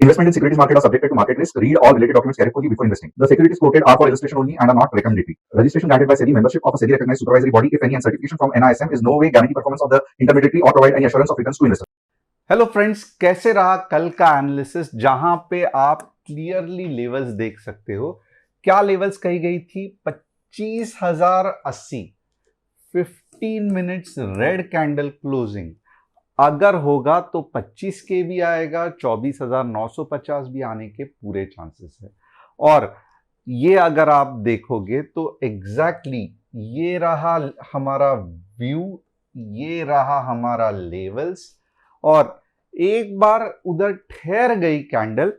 Investment in securities market are subjected to market risk. Read all related documents carefully before investing. The securities quoted are for illustration only and are not recommendatory. Registration granted by SEBI. Membership of a SEBI recognized supervisory body, if any, and certification from NISM is no way guarantee performance of the intermediary or provide any assurance of returns to investors. Hello friends, कैसे रहा कल का analysis जहां पे आप clearly levels देख सकते हो। क्या लेवल्स कही गई थी? 25,080, 15 मिनट्स रेड कैंडल क्लोजिंग। अगर होगा तो 25 के भी आएगा, 24,950 भी आने के पूरे चांसेस है। और ये अगर आप देखोगे तो एग्जैक्टली ये रहा हमारा व्यू, ये रहा हमारा लेवल्स। और एक बार उधर ठहर गई कैंडल,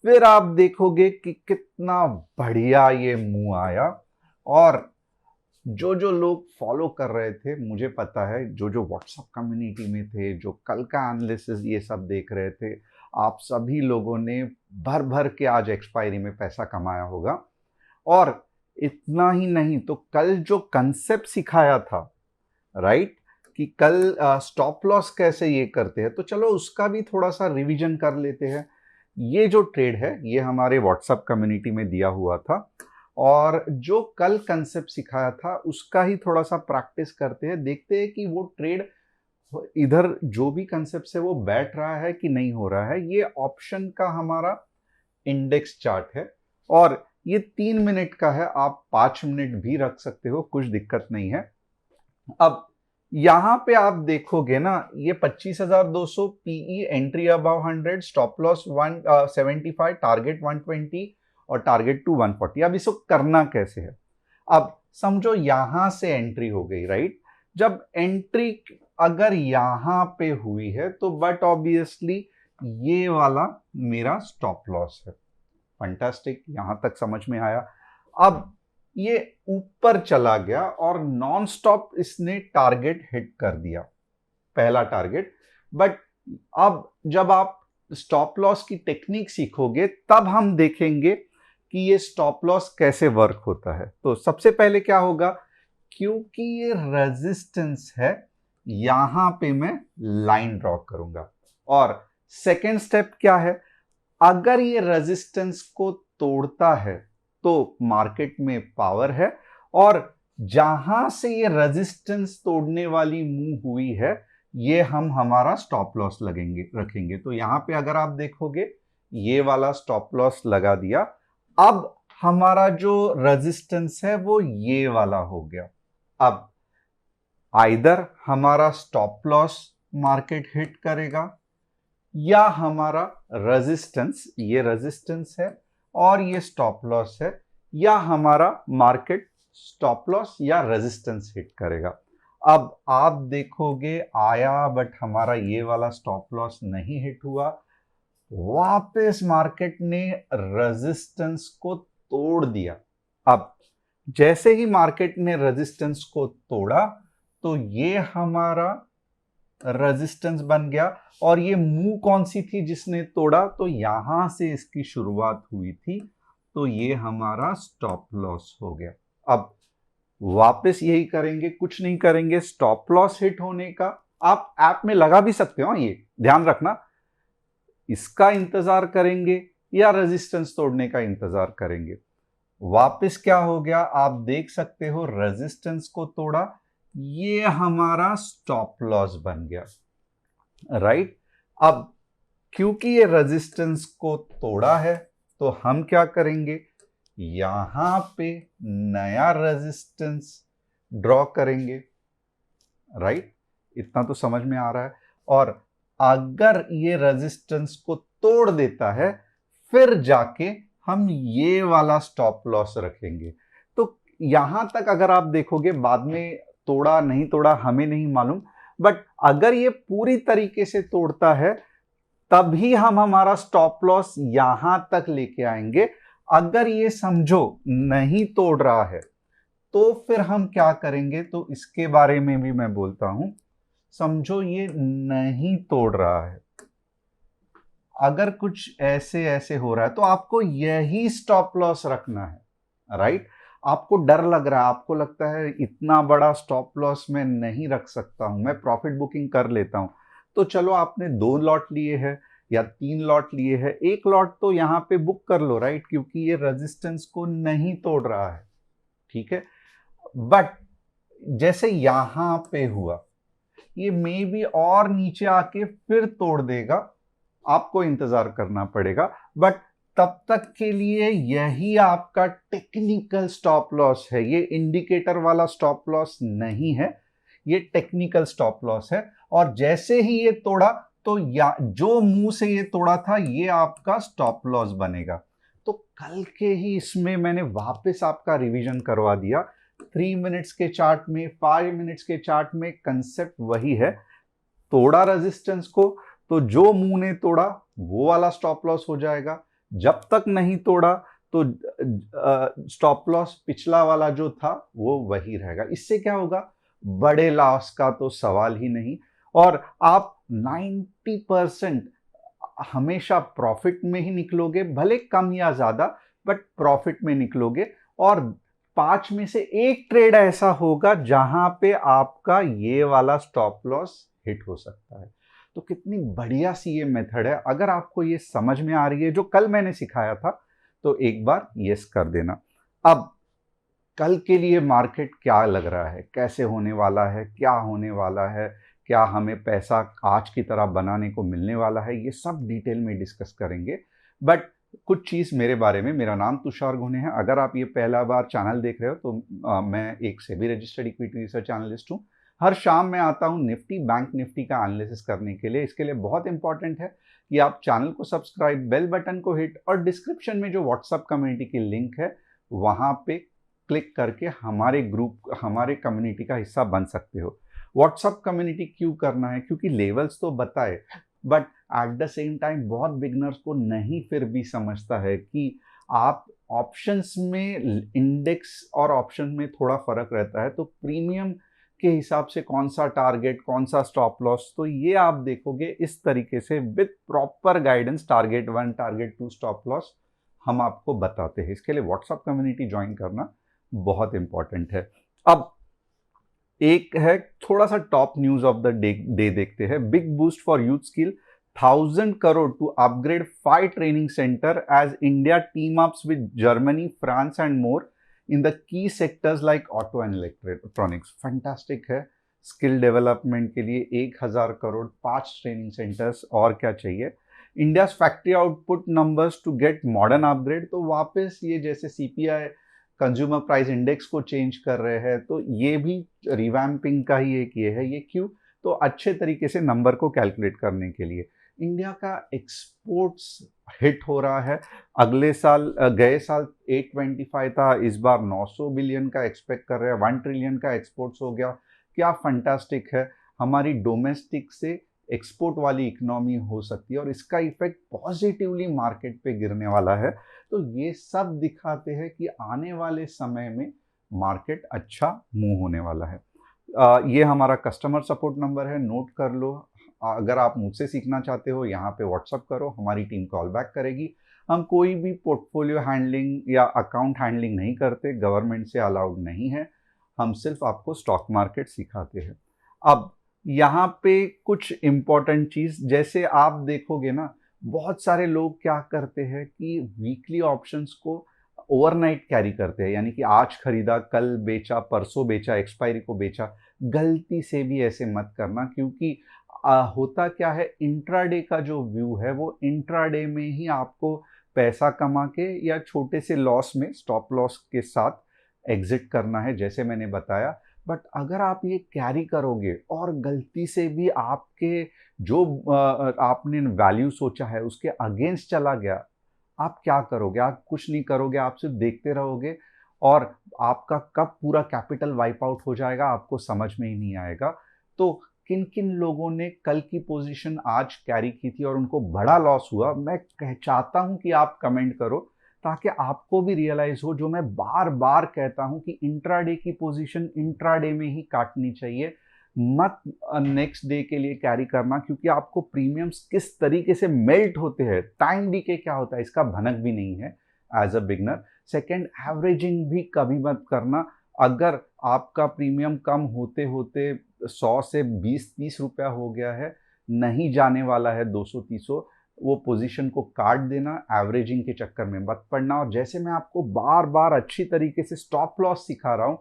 फिर आप देखोगे कि कितना बढ़िया ये मूव आया। और जो जो लोग फॉलो कर रहे थे, मुझे पता है जो जो व्हाट्सएप कम्युनिटी में थे, जो कल का एनालिसिस ये सब देख रहे थे, आप सभी लोगों ने भर भर के आज एक्सपायरी में पैसा कमाया होगा। और इतना ही नहीं तो कल जो कंसेप्ट सिखाया था, राइट, कि कल स्टॉप लॉस कैसे ये करते हैं, तो चलो उसका भी थोड़ा सा रिवीजन कर लेते हैं। ये जो ट्रेड है ये हमारे व्हाट्सएप कम्युनिटी में दिया हुआ था, और जो कल कंसेप्ट सिखाया था उसका ही थोड़ा सा प्रैक्टिस करते हैं, देखते हैं कि वो ट्रेड इधर जो भी कंसेप्ट है वो बैठ रहा है कि नहीं हो रहा है। ये ऑप्शन का हमारा इंडेक्स चार्ट है और ये 3 मिनट का है, आप 5 मिनट भी रख सकते हो, कुछ दिक्कत नहीं है। अब यहां पे आप देखोगे ना, ये 25,200 PE, entry above 100, stop loss 175, target 120 और टारगेट टू 140। अब इसको करना कैसे है? अब समझो यहां से एंट्री हो गई, राइट। जब एंट्री अगर यहां पे हुई है तो बट ऑब्वियसली ये वाला मेरा स्टॉप लॉस है। फंटास्टिक, यहां तक समझ में आया। अब ये ऊपर चला गया और नॉन स्टॉप इसने टारगेट हिट कर दिया, पहला टारगेट। बट अब जब आप स्टॉप लॉस की टेक्निक सीखोगे तब हम देखेंगे कि ये स्टॉप लॉस कैसे वर्क होता है। तो सबसे पहले क्या होगा, क्योंकि ये रेजिस्टेंस है, यहां पे मैं लाइन ड्रॉ करूंगा। और सेकेंड स्टेप क्या है, अगर ये रेजिस्टेंस को तोड़ता है तो मार्केट में पावर है, और जहां से ये रेजिस्टेंस तोड़ने वाली मूव हुई है ये हम हमारा स्टॉप लॉस रखेंगे। तो यहां पे अगर आप देखोगे ये वाला स्टॉप लॉस लगा दिया। अब हमारा जो रेजिस्टेंस है वो ये वाला हो गया। अब आइदर हमारा स्टॉप लॉस मार्केट हिट करेगा या हमारा रेजिस्टेंस, ये रेजिस्टेंस है और ये स्टॉप लॉस है, या हमारा मार्केट स्टॉप लॉस या रेजिस्टेंस हिट करेगा। अब आप देखोगे आया, बट हमारा ये वाला स्टॉप लॉस नहीं हिट हुआ, वापस मार्केट ने रेजिस्टेंस को तोड़ दिया। अब जैसे ही मार्केट ने रेजिस्टेंस को तोड़ा तो ये हमारा रेजिस्टेंस बन गया। और ये मूव कौन सी थी जिसने तोड़ा, तो यहां से इसकी शुरुआत हुई थी, तो ये हमारा स्टॉप लॉस हो गया। अब वापस यही करेंगे, कुछ नहीं करेंगे, स्टॉप लॉस हिट होने का आप ऐप में लगा भी सकते हो, ये ध्यान रखना, इसका इंतजार करेंगे या रेजिस्टेंस तोड़ने का इंतजार करेंगे। वापस क्या हो गया, आप देख सकते हो रेजिस्टेंस को तोड़ा, ये हमारा स्टॉप लॉस बन गया, राइट। अब क्योंकि ये रेजिस्टेंस को तोड़ा है तो हम क्या करेंगे, यहां पे नया रेजिस्टेंस ड्रॉ करेंगे, राइट। इतना तो समझ में आ रहा है। और अगर ये रेजिस्टेंस को तोड़ देता है फिर जाके हम ये वाला स्टॉप लॉस रखेंगे। तो यहां तक अगर आप देखोगे, बाद में तोड़ा नहीं तोड़ा हमें नहीं मालूम, बट अगर ये पूरी तरीके से तोड़ता है तभी हम हमारा स्टॉप लॉस यहां तक लेके आएंगे। अगर ये समझो नहीं तोड़ रहा है तो फिर हम क्या करेंगे, तो इसके बारे में भी मैं बोलता हूं। समझो ये नहीं तोड़ रहा है, अगर कुछ ऐसे ऐसे हो रहा है तो आपको यही स्टॉप लॉस रखना है, राइट। आपको डर लग रहा है, आपको लगता है इतना बड़ा स्टॉप लॉस मैं नहीं रख सकता हूं, मैं प्रॉफिट बुकिंग कर लेता हूं, तो चलो आपने 2 लॉट लिए हैं, या 3 लॉट लिए हैं, 1 लॉट तो यहाँ पे बुक कर लो, राइट, क्योंकि ये रेजिस्टेंस को नहीं तोड़ रहा है, ठीक है। बट जैसे यहां पे हुआ, ये मे बी और नीचे आके फिर तोड़ देगा, आपको इंतजार करना पड़ेगा। बट तब तक के लिए यही आपका टेक्निकल स्टॉप लॉस है, ये इंडिकेटर वाला स्टॉप लॉस नहीं है, ये टेक्निकल स्टॉप लॉस है। और जैसे ही ये तोड़ा तो या जो मुंह से ये तोड़ा था ये आपका स्टॉप लॉस बनेगा। तो कल के ही इसमें मैंने वापस आपका रिवीजन करवा दिया। 3 मिनट्स के चार्ट में, 5 मिनट्स के चार्ट में कंसेप्ट वही है। तोड़ा रेजिस्टेंस को तो जो मुंह ने तोड़ा वो वाला स्टॉप लॉस हो जाएगा, जब तक नहीं तोड़ा तो स्टॉप लॉस पिछला वाला जो था वो वही रहेगा। इससे क्या होगा, बड़े लॉस का तो सवाल ही नहीं, और आप 90% हमेशा प्रॉफिट में ही निकलोगे, भले कम या ज्यादा, बट प्रॉफिट में निकलोगे। और 5 में से 1 ट्रेड ऐसा होगा जहां पे आपका ये वाला स्टॉप लॉस हिट हो सकता है। तो कितनी बढ़िया सी ये मेथड है। अगर आपको ये समझ में आ रही है जो कल मैंने सिखाया था, तो एक बार यस कर देना। अब कल के लिए मार्केट क्या लग रहा है, कैसे होने वाला है, क्या होने वाला है, क्या हमें पैसा आज की तरह बनाने को मिलने वाला है, ये सब डिटेल में डिस्कस करेंगे। बट कुछ चीज़ मेरे बारे में, मेरा नाम तुषार घुने है। अगर आप ये पहला बार चैनल देख रहे हो तो मैं एक SEBI registered equity research analyst हूँ। हर शाम मैं आता हूँ निफ्टी, बैंक निफ्टी का एनालिसिस करने के लिए। इसके लिए बहुत इंपॉर्टेंट है कि आप चैनल को सब्सक्राइब, बेल बटन को हिट, और डिस्क्रिप्शन में जो व्हाट्सअप कम्युनिटी की लिंक है वहाँ पे क्लिक करके हमारे ग्रुप, हमारे कम्युनिटी का हिस्सा बन सकते हो। व्हाट्सअप कम्युनिटी क्यों करना है, क्योंकि लेवल्स तो बताए, but at the same time बहुत बिगनर्स को नहीं फिर भी समझता है कि आप ऑप्शंस में, इंडेक्स और ऑप्शन में थोड़ा फर्क रहता है, तो प्रीमियम के हिसाब से कौन सा टारगेट, कौन सा स्टॉप लॉस, तो ये आप देखोगे इस तरीके से with proper guidance, target 1, target 2, stop loss हम आपको बताते हैं। इसके लिए व्हाट्सएप कम्युनिटी ज्वाइन करना बहुत इंपॉर्टेंट है। अब एक है थोड़ा सा top news of the day देखते हैं। Big boost for youth skill, 1000 crore to upgrade 5 training centre as India team ups with Germany, France and more in the key sectors like auto and electronics. Fantastic है। Skill development के लिए 1000 crore, 5 training centres, और क्या चाहिए। India factory output numbers to get modern upgrade, तो वापस ये जैसे सीपीआई कंज्यूमर प्राइस इंडेक्स को चेंज कर रहे हैं, तो ये भी रिवैम्पिंग का ही एक ये है। ये क्यों, तो अच्छे तरीके से नंबर को कैलकुलेट करने के लिए। इंडिया का एक्सपोर्ट्स हिट हो रहा है। अगले साल, गए साल 825 था, इस बार 900 बिलियन का एक्सपेक्ट कर रहे हैं, 1 ट्रिलियन का एक्सपोर्ट्स हो गया। क्या फंटास्टिक है। हमारी डोमेस्टिक से एक्सपोर्ट वाली इकोनॉमी हो सकती है, और इसका इफेक्ट पॉजिटिवली मार्केट पे गिरने वाला है। तो ये सब दिखाते हैं कि आने वाले समय में मार्केट अच्छा मूव होने वाला है। ये हमारा कस्टमर सपोर्ट नंबर है, नोट कर लो। अगर आप मुझसे सीखना चाहते हो, यहाँ पे व्हाट्सअप करो, हमारी टीम कॉल बैक करेगी। हम कोई भी पोर्टफोलियो हैंडलिंग या अकाउंट हैंडलिंग नहीं करते, गवर्नमेंट से अलाउड नहीं है। हम सिर्फ आपको स्टॉक मार्केट सिखाते हैं। अब यहाँ पे कुछ इंपॉर्टेंट चीज़, जैसे आप देखोगे ना, बहुत सारे लोग क्या करते हैं कि वीकली ऑप्शंस को ओवरनाइट कैरी करते हैं, यानी कि आज खरीदा, कल बेचा, परसों बेचा, एक्सपायरी को बेचा। गलती से भी ऐसे मत करना, क्योंकि होता क्या है, इंट्राडे का जो व्यू है वो इंट्राडे में ही आपको पैसा कमा के या छोटे से लॉस में, स्टॉप लॉस के साथ एग्जिट करना है, जैसे मैंने बताया। बट अगर आप ये कैरी करोगे और गलती से भी आपके जो आपने वैल्यू सोचा है उसके अगेंस्ट चला गया, आप क्या करोगे? आप कुछ नहीं करोगे, आप सिर्फ देखते रहोगे, और आपका कब पूरा कैपिटल वाइप आउट हो जाएगा आपको समझ में ही नहीं आएगा। तो किन किन लोगों ने कल की पोजीशन आज कैरी की थी और उनको बड़ा लॉस हुआ, मैं चाहता हूं कि आप कमेंट करो, ताकि आपको भी रियलाइज हो, जो मैं बार बार कहता हूं कि इंट्राडे की पोजीशन इंट्राडे में ही काटनी चाहिए, मत नेक्स्ट डे के लिए कैरी करना, क्योंकि आपको प्रीमियम्स किस तरीके से मेल्ट होते हैं, टाइम डीके क्या होता है, इसका भनक भी नहीं है as a beginner. Second, averaging भी कभी मत करना। अगर आपका प्रीमियम कम होते होते 100 से 20-30 रुपया हो गया है, नहीं जाने वाला है 200-300, वो पोजीशन को काट देना, एवरेजिंग के चक्कर में मत पड़ना। और जैसे मैं आपको बार बार अच्छी तरीके से स्टॉप लॉस सिखा रहा हूं,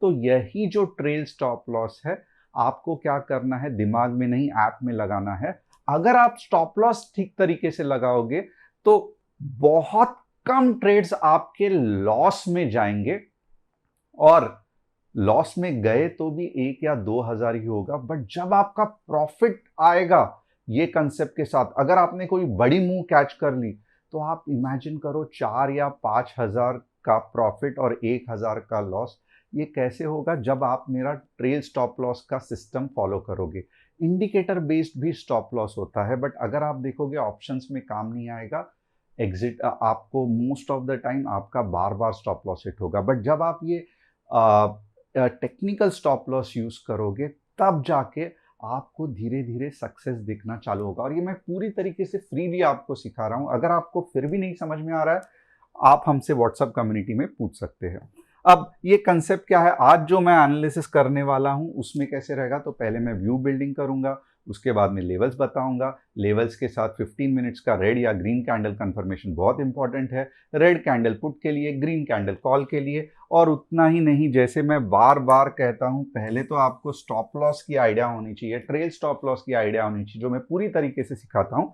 तो यही जो ट्रेल स्टॉप लॉस है, आपको क्या करना है, दिमाग में नहीं ऐप में लगाना है। अगर आप स्टॉप लॉस ठीक तरीके से लगाओगे तो बहुत कम ट्रेड्स आपके लॉस में जाएंगे, और लॉस में गए तो भी 1 या 2 हजार ही होगा। बट जब आपका प्रॉफिट आएगा ये कंसेप्ट के साथ, अगर आपने कोई बड़ी मूव कैच कर ली, तो आप इमेजिन करो 4 या 5 हजार का प्रॉफिट और 1 हजार का लॉस। ये कैसे होगा? जब आप मेरा ट्रेल स्टॉप लॉस का सिस्टम फॉलो करोगे। इंडिकेटर बेस्ड भी स्टॉप लॉस होता है, बट अगर आप देखोगे ऑप्शंस में काम नहीं आएगा। एग्जिट आपको मोस्ट ऑफ द टाइम आपका बार बार स्टॉप लॉस हिट होगा। बट जब आप ये टेक्निकल स्टॉप लॉस यूज करोगे, तब जाके आपको धीरे धीरे सक्सेस दिखना चालू होगा। और ये मैं पूरी तरीके से फ्रीली आपको सिखा रहा हूं। अगर आपको फिर भी नहीं समझ में आ रहा है, आप हमसे व्हाट्सएप कम्युनिटी में पूछ सकते हैं। अब ये कंसेप्ट क्या है, आज जो मैं एनालिसिस करने वाला हूं उसमें कैसे रहेगा, तो पहले मैं व्यू बिल्डिंग करूंगा, उसके बाद में लेवल्स बताऊंगा। लेवल्स के साथ 15 मिनट्स का रेड या ग्रीन कैंडल कंफर्मेशन बहुत इंपॉर्टेंट है। रेड कैंडल पुट के लिए, ग्रीन कैंडल कॉल के लिए। और उतना ही नहीं, जैसे मैं बार बार कहता हूं, पहले तो आपको स्टॉप लॉस की आइडिया होनी चाहिए, ट्रेल स्टॉप लॉस की आइडिया होनी चाहिए, जो मैं पूरी तरीके से सिखाता हूं।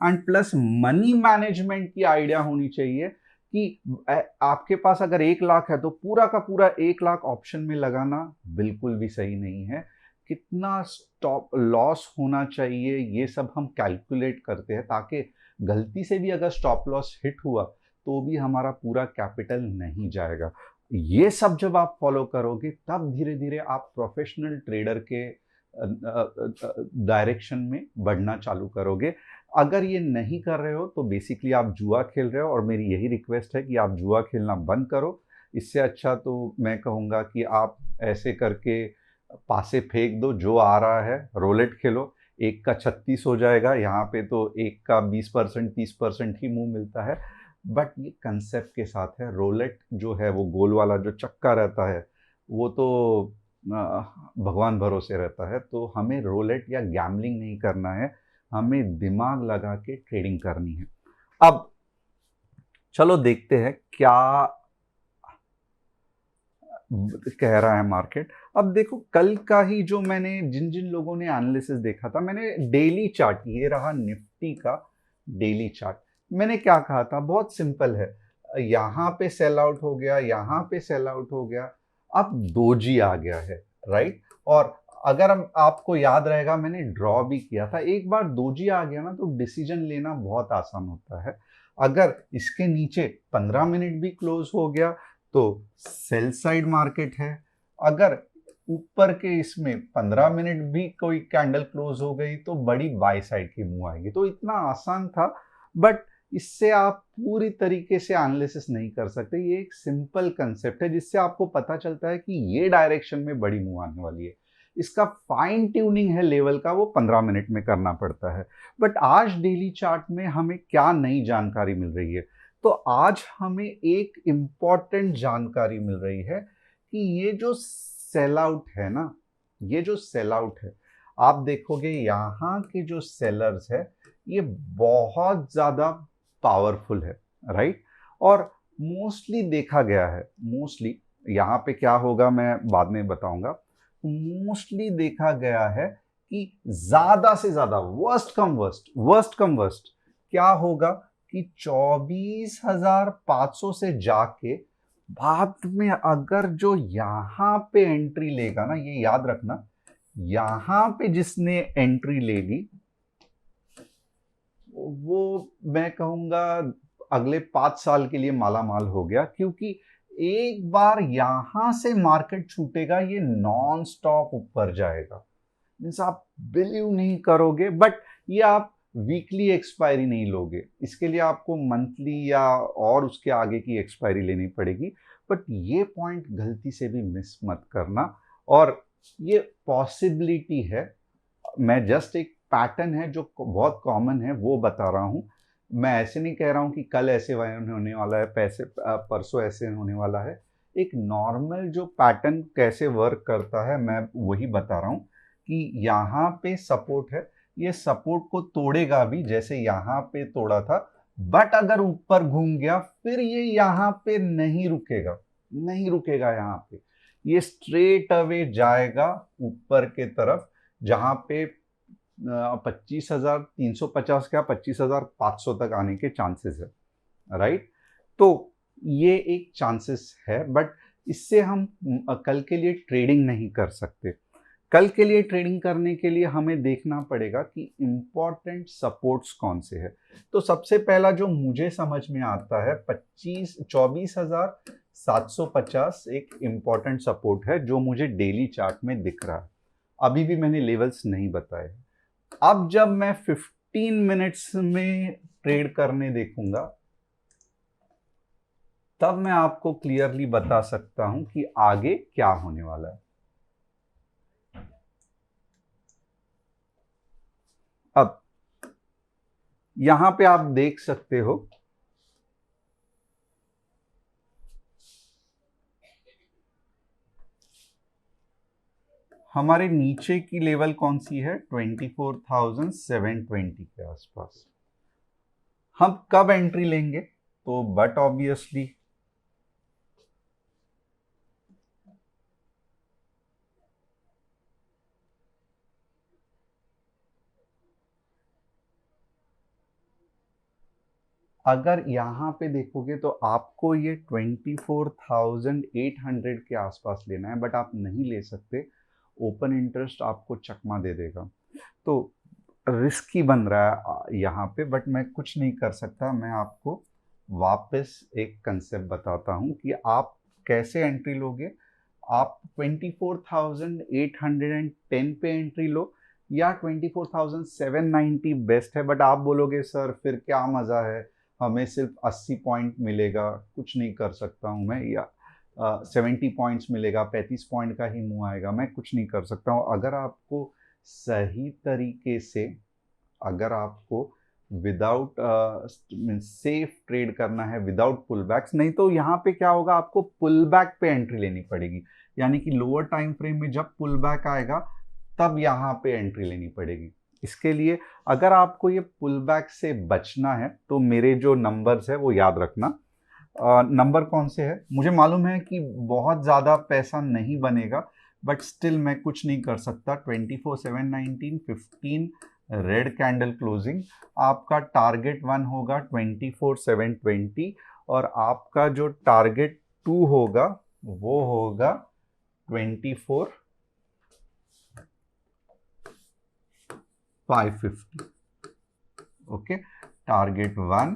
एंड प्लस मनी मैनेजमेंट की आइडिया होनी चाहिए कि आपके पास अगर 1 लाख है तो पूरा का पूरा 1 लाख ऑप्शन में लगाना बिल्कुल भी सही नहीं है। कितना स्टॉप लॉस होना चाहिए ये सब हम कैलकुलेट करते हैं, ताकि गलती से भी अगर स्टॉप लॉस हिट हुआ तो भी हमारा पूरा कैपिटल नहीं जाएगा। ये सब जब आप फॉलो करोगे, तब धीरे धीरे आप प्रोफेशनल ट्रेडर के डायरेक्शन में बढ़ना चालू करोगे। अगर ये नहीं कर रहे हो तो बेसिकली आप जुआ खेल रहे हो, और मेरी यही रिक्वेस्ट है कि आप जुआ खेलना बंद करो। इससे अच्छा तो मैं कहूँगा कि आप ऐसे करके पासे फेंक दो, जो आ रहा है रोलेट खेलो। 1 का 36 हो जाएगा, यहाँ पे तो 1 का 20% 30% ही मुंह मिलता है। बट ये कंसेप्ट के साथ है, रोलेट जो है वो गोल वाला जो चक्का रहता है, वो तो भगवान भरोसे रहता है। तो हमें रोलेट या गैम्बलिंग नहीं करना है, हमें दिमाग लगा के ट्रेडिंग करनी है। अब चलो देखते हैं क्या कह रहा है मार्केट। अब देखो, कल का ही जो मैंने जिन जिन लोगों ने एनालिसिस देखा था, मैंने डेली चार्ट, ये रहा निफ्टी का डेली चार्ट। मैंने क्या कहा था, बहुत सिंपल है, यहाँ पे सेल आउट हो गया, यहाँ पे सेल आउट हो गया, अब दोजी आ गया है, राइट। और अगर आपको याद रहेगा, मैंने ड्रॉ भी किया था। एक बार दोजी आ गया ना, तो डिसीजन लेना बहुत आसान होता है। अगर इसके नीचे 15 मिनट भी क्लोज हो गया तो सेल साइड मार्केट है। अगर ऊपर के इसमें 15 मिनट भी कोई कैंडल क्लोज हो गई तो बड़ी बाय साइड की मूव आएगी। तो इतना आसान था, बट इससे आप पूरी तरीके से एनालिसिस नहीं कर सकते। ये एक सिंपल कंसेप्ट है जिससे आपको पता चलता है कि ये डायरेक्शन में बड़ी मूव आने वाली है। इसका फाइन ट्यूनिंग है लेवल का, वो 15 मिनट में करना पड़ता है। बट आज डेली चार्ट में हमें क्या नई जानकारी मिल रही है, तो आज हमें एक इंपॉर्टेंट जानकारी मिल रही है कि ये जो सेल आउट है ना, ये जो सेल आउट है, आप देखोगे यहाँ के जो सेलर्स है ये बहुत ज्यादा पावरफुल है, राइट। और मोस्टली देखा गया है, मोस्टली यहाँ पे क्या होगा मैं बाद में बताऊंगा, मोस्टली देखा गया है कि ज्यादा से ज्यादा वर्स्ट कम वर्स्ट क्या होगा कि 24,500 से जाके बाद में अगर जो यहां पे एंट्री लेगा ना, ये याद रखना, यहां पे जिसने एंट्री ले ली वो मैं कहूंगा अगले 5 साल के लिए माला माल हो गया। क्योंकि एक बार यहां से मार्केट छूटेगा, ये नॉन स्टॉप ऊपर जाएगा। मीन्स आप बिलीव नहीं करोगे, बट ये आप वीकली एक्सपायरी नहीं लोगे, इसके लिए आपको मंथली या और उसके आगे की एक्सपायरी लेनी पड़ेगी। बट ये पॉइंट गलती से भी मिस मत करना। और ये पॉसिबिलिटी है, मैं जस्ट एक पैटर्न है जो बहुत कॉमन है वो बता रहा हूं। मैं ऐसे नहीं कह रहा हूं कि कल ऐसे होने वाला है, परसों ऐसे होने वाला है। एक नॉर्मल जो पैटर्न कैसे वर्क करता है मैं वही बता रहा हूं कि यहाँ पे सपोर्ट है, ये सपोर्ट को तोड़ेगा भी, जैसे यहाँ पे तोड़ा था, बट अगर ऊपर घूम गया फिर ये यहाँ पे नहीं रुकेगा, नहीं रुकेगा यहाँ पे, ये स्ट्रेट अवे जाएगा ऊपर के तरफ, जहां पे 25,350 क्या 25,500 तक आने के चांसेस है, राइट। तो ये एक चांसेस है, बट इससे हम कल के लिए ट्रेडिंग नहीं कर सकते। कल के लिए ट्रेडिंग करने के लिए हमें देखना पड़ेगा कि इंपॉर्टेंट सपोर्ट्स कौन से हैं। तो सबसे पहला जो मुझे समझ में आता है 24,750 एक इंपॉर्टेंट सपोर्ट है, जो मुझे डेली चार्ट में दिख रहा है। अभी भी मैंने लेवल्स नहीं बताए। अब जब मैं 15 मिनट्स में ट्रेड करने देखूंगा, तब मैं आपको क्लियरली बता सकता हूं कि आगे क्या होने वाला है। अब यहां पे आप देख सकते हो हमारे नीचे की लेवल कौन सी है, 24,720 के आसपास। हम कब एंट्री लेंगे, तो बट ऑब्वियसली अगर यहां पे देखोगे तो आपको ये 24,800 के आसपास लेना है, बट आप नहीं ले सकते, ओपन इंटरेस्ट आपको चकमा दे देगा। तो रिस्की बन रहा है यहाँ पे, बट मैं कुछ नहीं कर सकता। मैं आपको वापस एक कंसेप्ट बताता हूँ कि आप कैसे एंट्री लोगे। आप 24,810 पे एंट्री लो या 24,790 बेस्ट है, बट आप बोलोगे सर फिर क्या मज़ा है, हमें सिर्फ 80 पॉइंट मिलेगा, कुछ नहीं कर सकता हूँ मैं, या 70 पॉइंट्स मिलेगा, 35 पॉइंट का ही मुँह आएगा, मैं कुछ नहीं कर सकता हूँ। अगर आपको सही तरीके से, अगर आपको विदाउट सेफ ट्रेड करना है, विदाउट पुल बैक्स, नहीं तो यहाँ पे क्या होगा, आपको पुल बैक पे एंट्री लेनी पड़ेगी, यानी कि लोअर टाइम फ्रेम में जब पुल बैक आएगा तब यहाँ पे एंट्री लेनी पड़ेगी। इसके लिए अगर आपको ये पुल बैक से बचना है तो मेरे जो नंबर्स है वो याद रखना। नंबर कौन से है, मुझे मालूम है कि बहुत ज़्यादा पैसा नहीं बनेगा, बट स्टिल मैं कुछ नहीं कर सकता। 24,719, 15 रेड कैंडल क्लोजिंग, आपका टारगेट 1 होगा 24,720 और आपका जो टारगेट 2 होगा वो होगा 24,550। ओके, टारगेट 1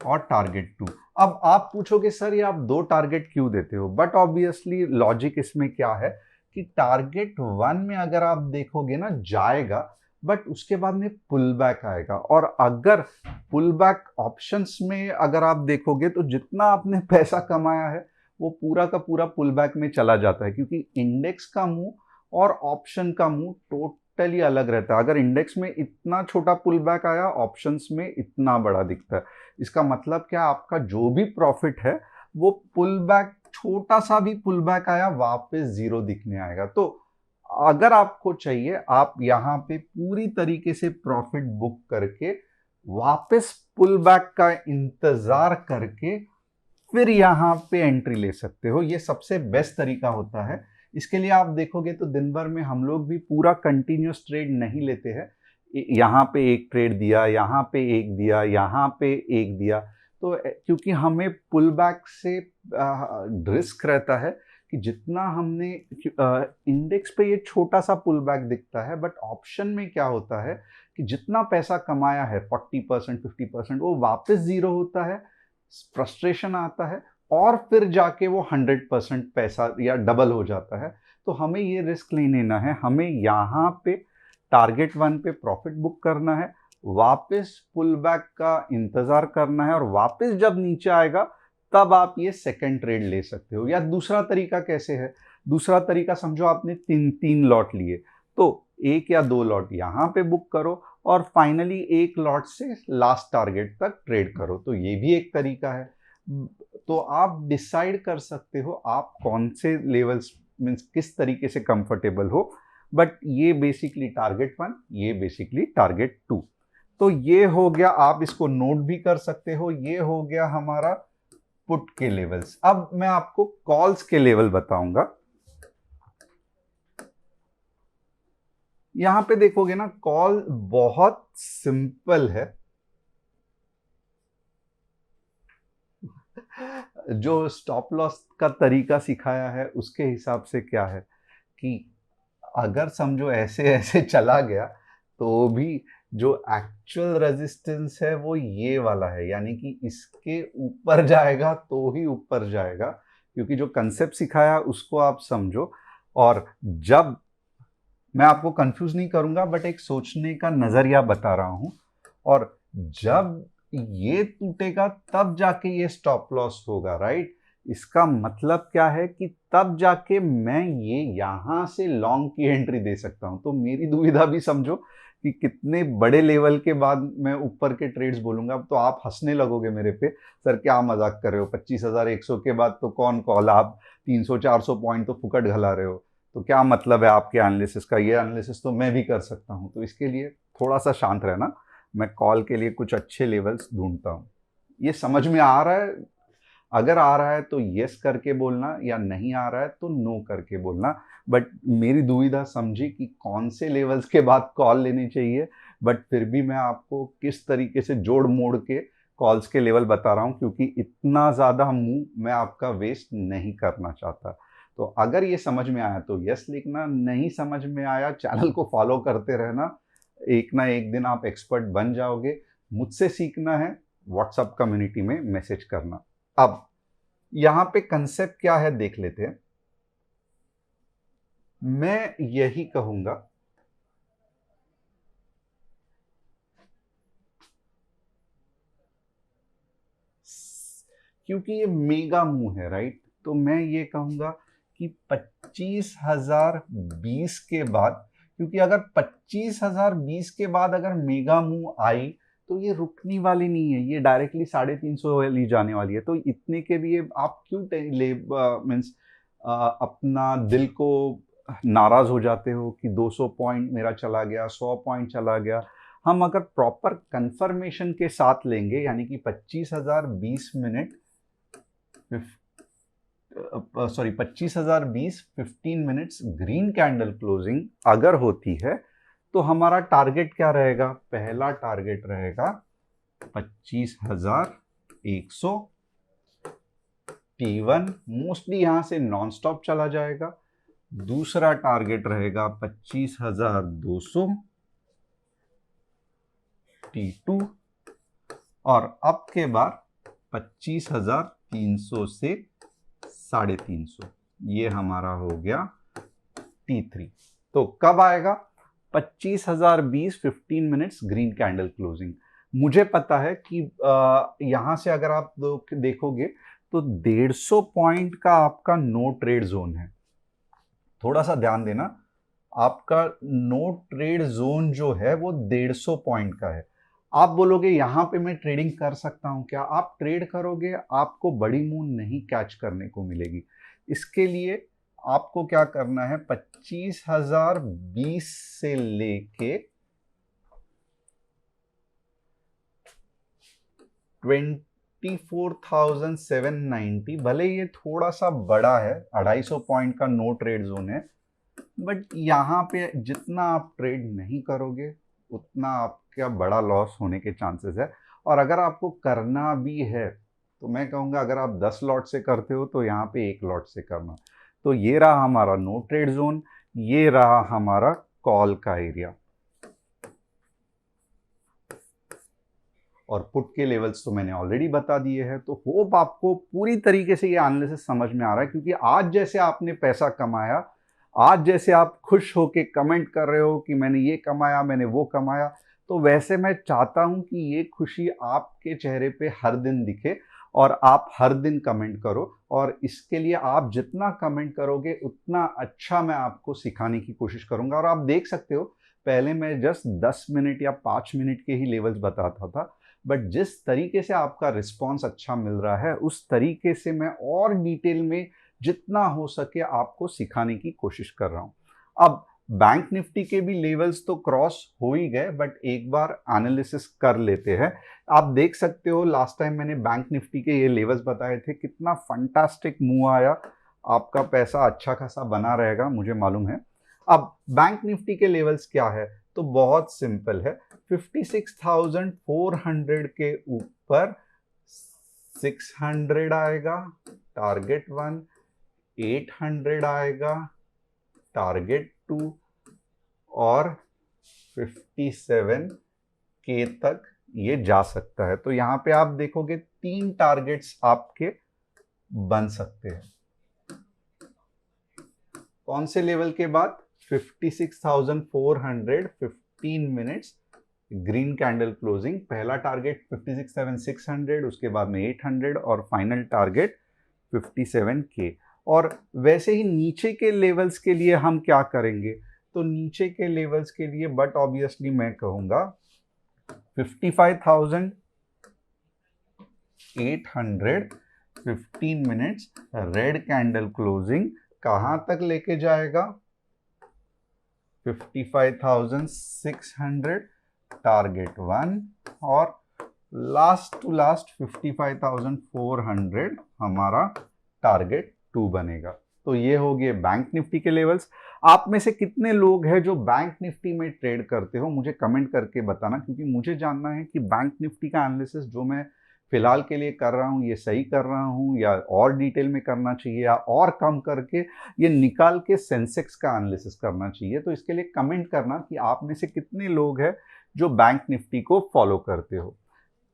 और टारगेट 2। अब आप पूछोगे सर ये आप दो टारगेट क्यों देते हो, बट ऑब्वियसली लॉजिक इसमें क्या है कि टारगेट 1 में अगर आप देखोगे ना जाएगा, बट उसके बाद में पुल बैक आएगा, और अगर पुल बैक ऑप्शंस में अगर आप देखोगे तो जितना आपने पैसा कमाया है वो पूरा का पूरा पुल बैक में चला जाता है, क्योंकि इंडेक्स का मुंह और ऑप्शन का मुंह टोटली अलग रहता है। अगर इंडेक्स में इतना छोटा पुल बैक आया, ऑप्शंस में इतना बड़ा दिखता है। इसका मतलब क्या, आपका जो भी प्रॉफिट है वो पुल बैक, छोटा सा भी पुल बैक आया वापस जीरो दिखने आएगा। तो अगर आपको चाहिए, आप यहाँ पे पूरी तरीके से प्रॉफिट बुक करके वापस पुल बैक का इंतजार करके फिर यहाँ पे एंट्री ले सकते हो। ये सबसे बेस्ट तरीका होता है। इसके लिए आप देखोगे तो दिन भर में हम लोग भी पूरा कंटिन्यूस ट्रेड नहीं लेते हैं। यहाँ पे एक ट्रेड दिया, यहाँ पे एक दिया, यहाँ पे एक दिया, तो क्योंकि हमें पुल बैक से रिस्क रहता है कि जितना हमने इंडेक्स पे ये छोटा सा पुल बैक दिखता है, बट ऑप्शन में क्या होता है कि जितना पैसा कमाया है 40%, 50% वो वापस जीरो होता है, फ्रस्ट्रेशन आता है, और फिर जाके वो 100% पैसा या डबल हो जाता है। तो हमें ये रिस्क नहीं लेना है, हमें यहाँ पे टारगेट 1 पे प्रॉफिट बुक करना है, वापस पुल बैक का इंतजार करना है, और वापस जब नीचे आएगा तब आप ये सेकंड ट्रेड ले सकते हो। या दूसरा तरीका कैसे है, दूसरा तरीका समझो आपने तीन लॉट लिए, तो एक या दो लॉट यहाँ पे बुक करो और फाइनली एक लॉट से लास्ट टारगेट तक ट्रेड करो, तो ये भी एक तरीका है। तो आप डिसाइड कर सकते हो आप कौन से लेवल्स मीन्स किस तरीके से कंफर्टेबल हो। बट ये बेसिकली टारगेट 1, ये बेसिकली टारगेट 2। तो ये हो गया, आप इसको नोट भी कर सकते हो, ये हो गया हमारा पुट के लेवल्स। अब मैं आपको कॉल्स के लेवल बताऊंगा। यहां पे देखोगे ना, कॉल बहुत सिंपल है। जो स्टॉप लॉस का तरीका सिखाया है उसके हिसाब से क्या है कि अगर समझो ऐसे ऐसे चला गया तो भी जो एक्चुअल रेजिस्टेंस है वो ये वाला है, यानी कि इसके ऊपर जाएगा तो ही ऊपर जाएगा, क्योंकि जो कंसेप्ट सिखाया उसको आप समझो। और जब मैं आपको कंफ्यूज नहीं करूंगा, बट एक सोचने का नजरिया बता रहा हूं, और जब ये टूटेगा तब जाके ये स्टॉप लॉस होगा, राइट। इसका मतलब क्या है कि तब जाके मैं ये यहां से लॉन्ग की एंट्री दे सकता हूं। तो मेरी दुविधा भी समझो कि कितने बड़े लेवल के बाद मैं ऊपर के ट्रेड्स बोलूंगा। तो आप हंसने लगोगे मेरे पे, सर क्या मजाक कर रहे हो, 25,100 के बाद तो कौन कॉल, आप 300-400 पॉइंट तो फुकट घला रहे हो, तो क्या मतलब है आपके एनालिसिस का। ये एनालिसिस तो मैं भी कर सकता हूं। तो इसके लिए थोड़ा सा शांत रहना, मैं कॉल के लिए कुछ अच्छे लेवल्स ढूंढता हूं। ये समझ में आ रहा है? अगर आ रहा है तो यस करके बोलना, या नहीं आ रहा है तो नो करके बोलना। बट मेरी दुविधा समझी कि कौन से लेवल्स के बाद कॉल लेनी चाहिए, बट फिर भी मैं आपको किस तरीके से जोड़ मोड़ के कॉल्स के लेवल बता रहा हूं, क्योंकि इतना ज़्यादा मुंह मैं आपका वेस्ट नहीं करना चाहता। तो अगर ये समझ में आया तो यस लिखना, नहीं समझ में आया चैनल को फॉलो करते रहना, एक ना एक दिन आप एक्सपर्ट बन जाओगे। मुझसे सीखना है, व्हाट्सएप कम्युनिटी में मैसेज करना। अब यहां पे कंसेप्ट क्या है देख लेते हैं। मैं यही कहूंगा क्योंकि ये मेगा मूव है, राइट, तो मैं ये कहूंगा कि 25,020 के बाद, क्योंकि अगर 25,020 के बाद अगर मेगा मूव आई तो ये रुकने वाली नहीं है, ये डायरेक्टली 350 ली जाने वाली है। तो इतने के लिए आप क्यों ले मीन्स अपना दिल को नाराज हो जाते हो कि 200 पॉइंट मेरा चला गया, 100 पॉइंट चला गया। हम अगर प्रॉपर कंफर्मेशन के साथ लेंगे, यानी कि 25,020 minute, sorry 25,020 15 minutes green candle closing अगर होती है तो हमारा टारगेट क्या रहेगा। पहला टारगेट रहेगा 25,100 T1, मोस्टली यहां से नॉन स्टॉप चला जाएगा। दूसरा टारगेट रहेगा 25,200 T2, और अब के बाद 25,300 से 350, ये हमारा हो गया T3। तो कब आएगा 25,020 15 मिनट्स ग्रीन कैंडल क्लोजिंग। मुझे पता है कि यहां से अगर आप देखोगे तो 150 पॉइंट का आपका नो ट्रेड जोन है। थोड़ा सा ध्यान देना, आपका नो ट्रेड जोन जो है वो 150 पॉइंट का है। आप बोलोगे यहां पे मैं ट्रेडिंग कर सकता हूं क्या, आप ट्रेड करोगे, आपको बड़ी मूव नहीं कैच करने को मिलेगी। इसके लिए आपको क्या करना है, 25,020 से लेके 24,790, भले ये थोड़ा सा बड़ा है, 250 पॉइंट का नो ट्रेड जोन है, बट यहाँ पे जितना आप ट्रेड नहीं करोगे उतना आपका बड़ा लॉस होने के चांसेस है। और अगर आपको करना भी है तो मैं कहूँगा अगर आप 10 लॉट से करते हो तो यहाँ पे 1 लॉट से करना। तो ये रहा हमारा नो ट्रेड जोन, ये रहा हमारा कॉल का एरिया, और पुट के लेवल्स तो मैंने ऑलरेडी बता दिए हैं। तो होप आपको पूरी तरीके से ये एनालिसिस समझ में आ रहा है, क्योंकि आज जैसे आपने पैसा कमाया, आज जैसे आप खुश होके कमेंट कर रहे हो कि मैंने ये कमाया, मैंने वो कमाया, तो वैसे मैं चाहता हूं कि ये खुशी आपके चेहरे पे हर दिन दिखे और आप हर दिन कमेंट करो। और इसके लिए आप जितना कमेंट करोगे उतना अच्छा मैं आपको सिखाने की कोशिश करूंगा। और आप देख सकते हो पहले मैं जस्ट 10 मिनट या 5 मिनट के ही लेवल्स बताता था, बट जिस तरीके से आपका रिस्पॉन्स अच्छा मिल रहा है उस तरीके से मैं और डिटेल में जितना हो सके आपको सिखाने की कोशिश कर रहा हूं। अब बैंक निफ्टी के भी लेवल्स तो क्रॉस हो ही गए, बट एक बार एनालिसिस कर लेते हैं। आप देख सकते हो लास्ट टाइम मैंने बैंक निफ्टी के ये लेवल्स बताए थे, कितना फंटास्टिक मूव आया, आपका पैसा अच्छा खासा बना रहेगा, मुझे मालूम है। अब बैंक निफ्टी के लेवल्स क्या है, तो बहुत सिंपल है। 56,400 के ऊपर 600 आएगा, टारगेट 1, 800 आएगा, टारगेट 2, और 57 के तक ये जा सकता है। तो यहां पे आप देखोगे 3 टारगेट्स आपके बन सकते हैं। कौन से लेवल के बाद? 56,400, 15 मिनट्स ग्रीन कैंडल क्लोजिंग, पहला टारगेट 56,600, उसके बाद में 800 और फाइनल टारगेट 57 के। और वैसे ही नीचे के लेवल्स के लिए हम क्या करेंगे, तो नीचे के लेवल्स के लिए बट ऑब्वियसली मैं कहूंगा 55,800, 15 मिनट्स रेड कैंडल क्लोजिंग कहां तक लेके जाएगा? 55,600 टारगेट 1 और लास्ट टू लास्ट 55,400 हमारा टारगेट 2 बनेगा। तो ये हो गए बैंक निफ्टी के लेवल्स। आप में से कितने लोग हैं जो बैंक निफ्टी में ट्रेड करते हो, मुझे कमेंट करके बताना, क्योंकि मुझे जानना है कि बैंक निफ्टी का एनालिसिस जो मैं फिलहाल के लिए कर रहा हूँ ये सही कर रहा हूँ या और डिटेल में करना चाहिए, या और कम करके ये निकाल के सेंसेक्स का एनालिसिस करना चाहिए। तो इसके लिए कमेंट करना कि आप में से कितने लोग हैं जो बैंक निफ्टी को फॉलो करते हो।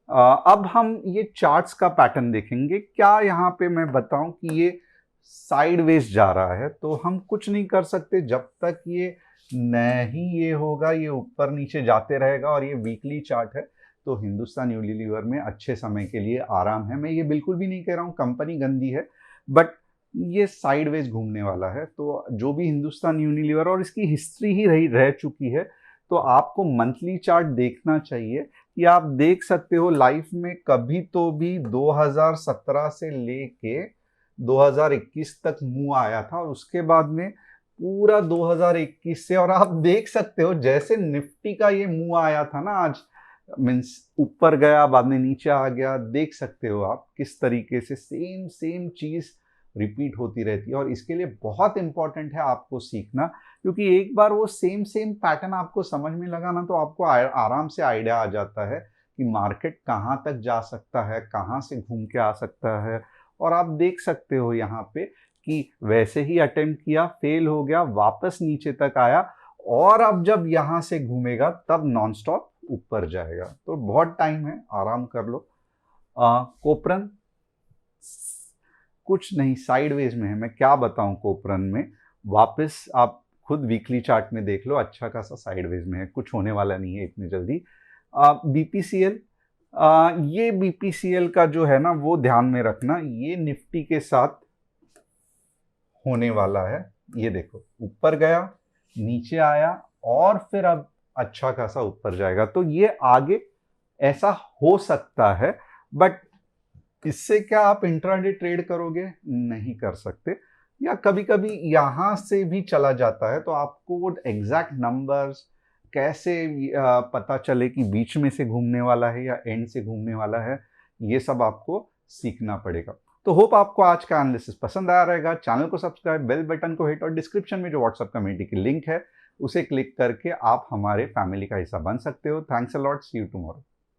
अब हम ये चार्ट्स का पैटर्न देखेंगे। क्या यहाँ पे मैं बताऊं कि ये साइडवेज जा रहा है, तो हम कुछ नहीं कर सकते जब तक ये नहीं ये होगा, ये ऊपर नीचे जाते रहेगा। और ये वीकली चार्ट है, तो हिंदुस्तान यूनिलीवर में अच्छे समय के लिए आराम है। मैं ये बिल्कुल भी नहीं कह रहा हूँ कंपनी गंदी है, बट ये साइडवेज घूमने वाला है। तो जो भी हिंदुस्तान यूनिलीवर, और इसकी हिस्ट्री ही रह चुकी है, तो आपको मंथली चार्ट देखना चाहिए कि आप देख सकते हो लाइफ में कभी तो भी 2017 से लेके 2021 तक मूव आया था, और उसके बाद में पूरा 2021 से, और आप देख सकते हो जैसे निफ्टी का ये मूव आया था ना आज, मीन्स ऊपर गया बाद में नीचे आ गया, देख सकते हो आप किस तरीके से सेम चीज रिपीट होती रहती है। और इसके लिए बहुत इंपॉर्टेंट है आपको सीखना, क्योंकि एक बार वो सेम पैटर्न आपको समझ में लगा ना, तो आपको आराम से आइडिया आ जाता है कि मार्केट कहाँ तक जा सकता है, कहाँ से घूम के आ सकता है। और आप देख सकते हो यहाँ पे कि वैसे ही अटेम्प्ट किया, फेल हो गया, वापस नीचे तक आया, और अब जब यहाँ से घूमेगा तब नॉनस्टॉप ऊपर जाएगा। तो बहुत टाइम है, आराम कर लो। कोपरन कुछ नहीं, साइडवेज में है। मैं क्या बताऊं कोपरन में, वापस आप खुद वीकली चार्ट में देख लो, अच्छा खासा साइडवेज में है, कुछ होने वाला नहीं है इतनी जल्दी। बीपीसीएल, ये बीपीसीएल का जो है ना वो ध्यान में रखना, ये निफ्टी के साथ होने वाला है। ये देखो ऊपर गया, नीचे आया, और फिर अब अच्छा खासा ऊपर जाएगा। तो ये आगे ऐसा हो सकता है, बट इससे क्या आप इंट्राडे ट्रेड करोगे? नहीं कर सकते। या कभी कभी यहां से भी चला जाता है, तो आपको वो एग्जैक्ट नंबर्स कैसे पता चले कि बीच में से घूमने वाला है या एंड से घूमने वाला है, ये सब आपको सीखना पड़ेगा। तो होप आपको आज का एनालिसिस पसंद आया रहेगा। चैनल को सब्सक्राइब, बेल बटन को हिट, और डिस्क्रिप्शन में जो व्हाट्सएप कम्युनिटी की लिंक है उसे क्लिक करके आप हमारे फैमिली का हिस्सा बन सकते हो। Thanks a lot, see you tomorrow.